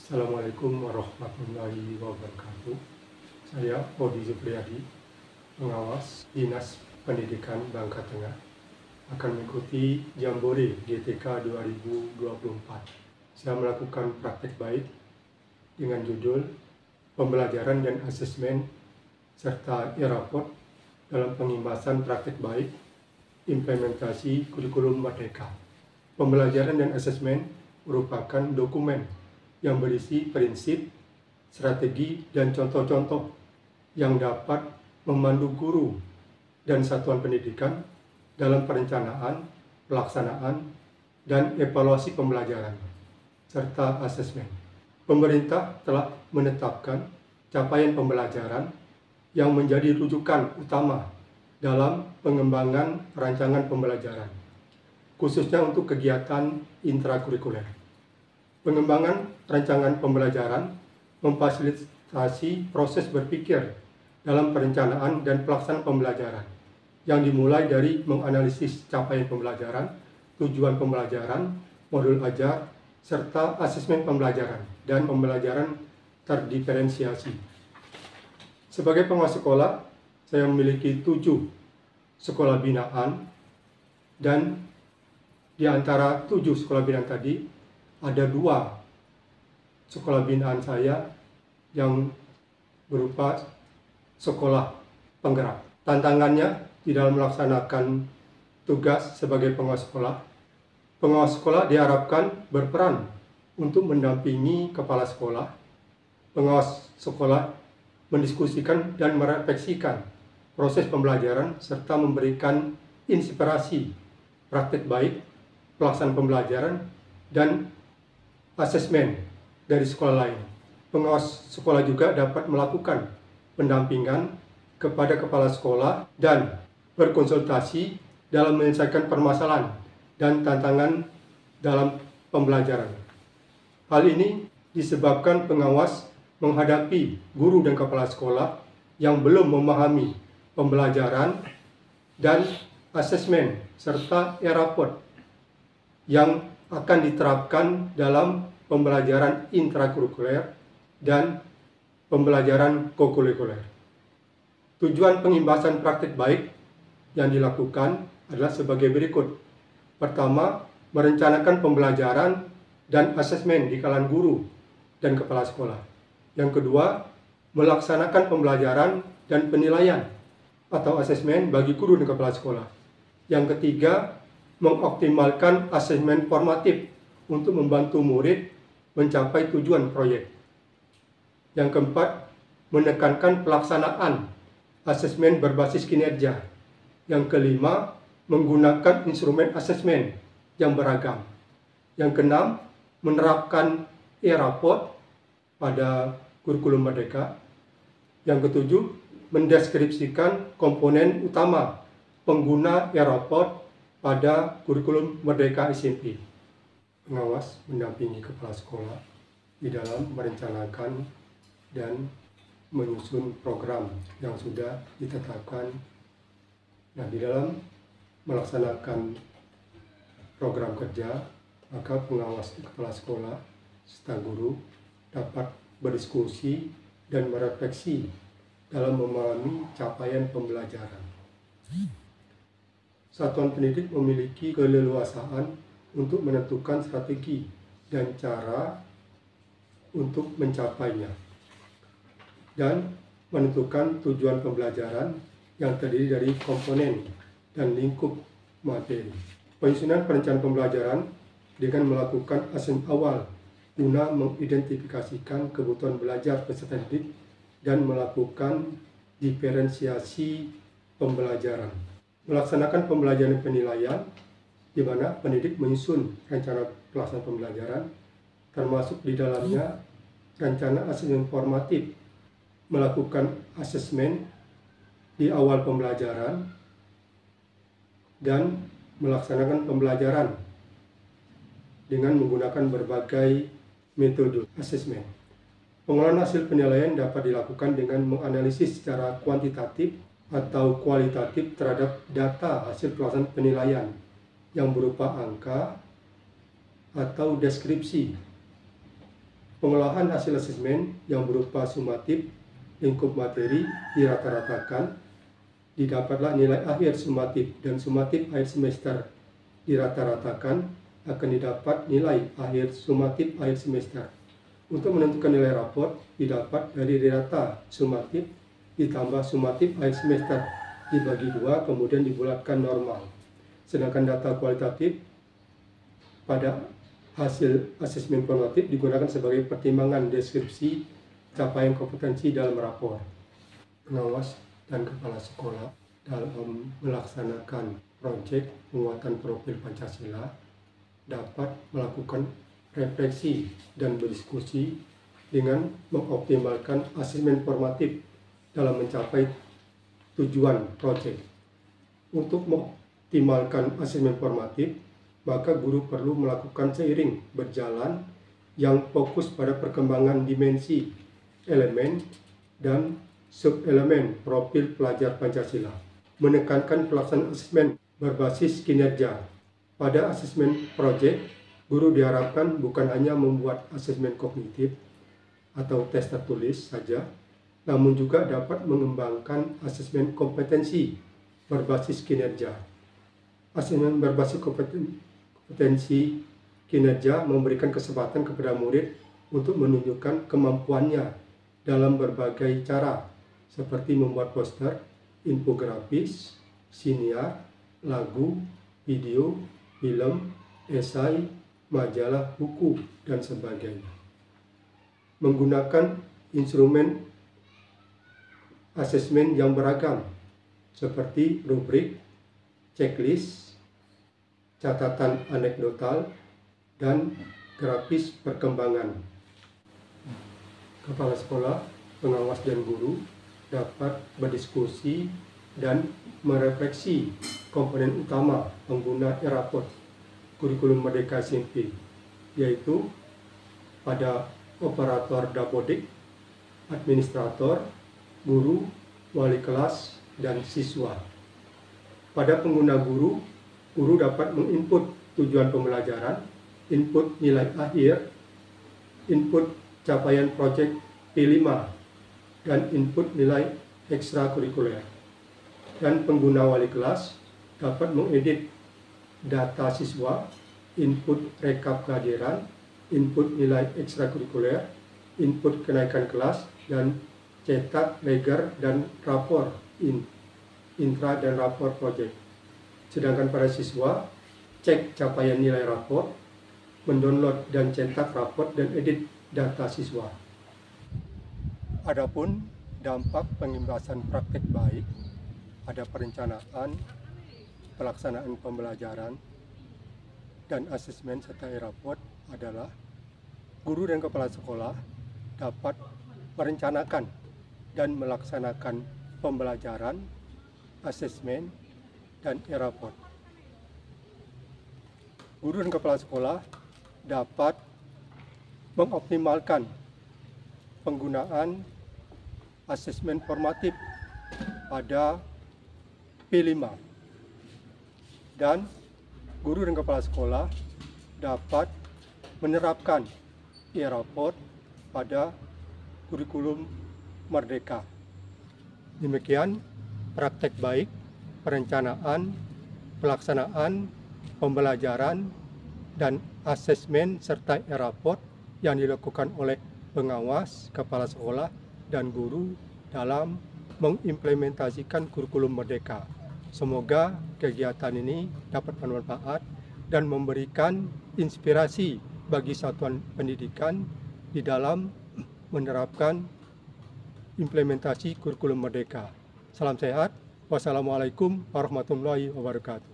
Assalamualaikum warahmatullahi wabarakatuh. Saya Odi Zupriyadi, pengawas Dinas Pendidikan Bangka Tengah, akan mengikuti Jambore GTK 2024. Saya melakukan praktek baik dengan judul Pembelajaran dan Asesmen serta e-raport dalam pengimbasan praktek baik implementasi kurikulum Merdeka. Pembelajaran dan asesmen merupakan dokumen yang berisi prinsip, strategi, dan contoh-contoh yang dapat memandu guru dan satuan pendidikan dalam perencanaan, pelaksanaan, dan evaluasi pembelajaran, serta asesmen. Pemerintah telah menetapkan capaian pembelajaran yang menjadi rujukan utama dalam pengembangan rancangan pembelajaran, khususnya untuk kegiatan intrakurikuler. Pengembangan rancangan pembelajaran memfasilitasi proses berpikir dalam perencanaan dan pelaksanaan pembelajaran yang dimulai dari menganalisis capaian pembelajaran, tujuan pembelajaran, modul ajar, serta asesmen pembelajaran dan pembelajaran terdiferensiasi. Sebagai pengawas sekolah, saya memiliki 7 sekolah binaan, dan di antara 7 sekolah binaan tadi ada 2 sekolah binaan saya yang berupa sekolah penggerak. Tantangannya di dalam melaksanakan tugas sebagai pengawas sekolah diharapkan berperan untuk mendampingi kepala sekolah. Pengawas sekolah mendiskusikan dan merefleksikan proses pembelajaran serta memberikan inspirasi praktik baik, pelaksanaan pembelajaran, dan asesmen dari sekolah lain. Pengawas sekolah juga dapat melakukan pendampingan kepada kepala sekolah dan berkonsultasi dalam menyelesaikan permasalahan dan tantangan dalam pembelajaran. Hal ini disebabkan pengawas menghadapi guru dan kepala sekolah yang belum memahami pembelajaran dan asesmen serta e-raport yang akan diterapkan dalam pembelajaran intrakurikuler dan pembelajaran kokurikuler. Tujuan pengimbasan praktik baik yang dilakukan adalah sebagai berikut. Pertama, merencanakan pembelajaran dan asesmen di kalangan guru dan kepala sekolah. Yang kedua, melaksanakan pembelajaran dan penilaian atau asesmen bagi guru dan kepala sekolah. Yang ketiga, mengoptimalkan asesmen formatif untuk membantu murid mencapai tujuan proyek. Yang keempat, menekankan pelaksanaan asesmen berbasis kinerja. Yang kelima, menggunakan instrumen asesmen yang beragam. Yang keenam, menerapkan e-raport pada kurikulum Merdeka. Yang ketujuh, mendeskripsikan komponen utama pengguna e-raport pada kurikulum Merdeka SMP. Pengawas mendampingi kepala sekolah di dalam merencanakan dan menyusun program yang sudah ditetapkan. Nah, di dalam melaksanakan program kerja, maka pengawas kepala sekolah serta guru dapat berdiskusi dan merefleksi dalam memahami capaian pembelajaran. Satuan pendidik memiliki keleluasaan untuk menentukan strategi dan cara untuk mencapainya, dan menentukan tujuan pembelajaran yang terdiri dari komponen dan lingkup materi. Penyusunan perencanaan pembelajaran dengan melakukan asesmen awal guna mengidentifikasikan kebutuhan belajar peserta didik dan melakukan diferensiasi pembelajaran. Melaksanakan pembelajaran penilaian, di mana pendidik menyusun rencana pelaksanaan pembelajaran, termasuk di dalamnya rencana asesmen formatif, melakukan asesmen di awal pembelajaran, dan melaksanakan pembelajaran dengan menggunakan berbagai metode asesmen. Pengolahan hasil penilaian dapat dilakukan dengan menganalisis secara kuantitatif atau kualitatif terhadap data hasil pelaksanaan penilaian yang berupa angka atau deskripsi Pengolahan hasil asesmen yang berupa sumatif lingkup materi dirata-ratakan, didapatlah nilai akhir sumatif dan sumatif akhir semester dirata-ratakan, akan didapat nilai akhir sumatif akhir semester. Untuk menentukan nilai raport didapat dari rata sumatif ditambah sumatif akhir semester dibagi 2 kemudian dibulatkan normal. Sedangkan data kualitatif pada hasil asesmen formatif digunakan sebagai pertimbangan deskripsi capaian kompetensi dalam rapor. Pengawas dan kepala sekolah dalam melaksanakan proyek penguatan profil Pancasila dapat melakukan refleksi dan berdiskusi dengan mengoptimalkan asesmen formatif dalam mencapai tujuan proyek. Untuk mengoptimalkan asesmen formatif, maka guru perlu melakukan seiring berjalan yang fokus pada perkembangan dimensi, elemen, dan subelemen profil pelajar Pancasila. Menekankan pelaksanaan asesmen berbasis kinerja. Pada asesmen proyek, guru diharapkan bukan hanya membuat asesmen kognitif atau tes tertulis saja, namun juga dapat mengembangkan asesmen kompetensi berbasis kinerja. Asesmen berbasis kompetensi kinerja memberikan kesempatan kepada murid untuk menunjukkan kemampuannya dalam berbagai cara, seperti membuat poster, infografis, siniar, lagu, video, film, esai, majalah, buku, dan sebagainya. Menggunakan instrumen asesmen yang beragam, seperti rubrik, checklist, catatan anekdotal, dan grafis perkembangan. Kepala sekolah, pengawas, dan guru dapat berdiskusi dan merefleksi komponen utama pengguna e-raport kurikulum Merdeka SMP, yaitu pada operator dapodik, administrator, guru, wali kelas, dan siswa. Pada pengguna guru, guru dapat menginput tujuan pembelajaran, input nilai akhir, input capaian proyek P5, dan input nilai ekstrakurikuler. Dan pengguna wali kelas dapat mengedit data siswa, input rekap kehadiran, input nilai ekstrakurikuler, input kenaikan kelas, dan cetak leger dan rapor intra dan rapor proyek. Sedangkan pada siswa, cek capaian nilai rapor, mendownload dan cetak rapor, dan edit data siswa. Adapun dampak pengimbasan praktek baik pada perencanaan, pelaksanaan pembelajaran, dan asesmen serta e-raport adalah guru dan kepala sekolah dapat merencanakan dan melaksanakan pembelajaran, asesmen, dan e-raport. Guru dan kepala sekolah dapat mengoptimalkan penggunaan asesmen formatif pada P5, dan guru dan kepala sekolah dapat menerapkan e-raport pada kurikulum Merdeka. Demikian praktek baik perencanaan, pelaksanaan, pembelajaran, dan asesmen serta e-raport yang dilakukan oleh pengawas, kepala sekolah, dan guru dalam mengimplementasikan kurikulum Merdeka. Semoga kegiatan ini dapat bermanfaat dan memberikan inspirasi bagi satuan pendidikan di dalam menerapkan implementasi kurikulum Merdeka. Salam sehat. Wassalamualaikum warahmatullahi wabarakatuh.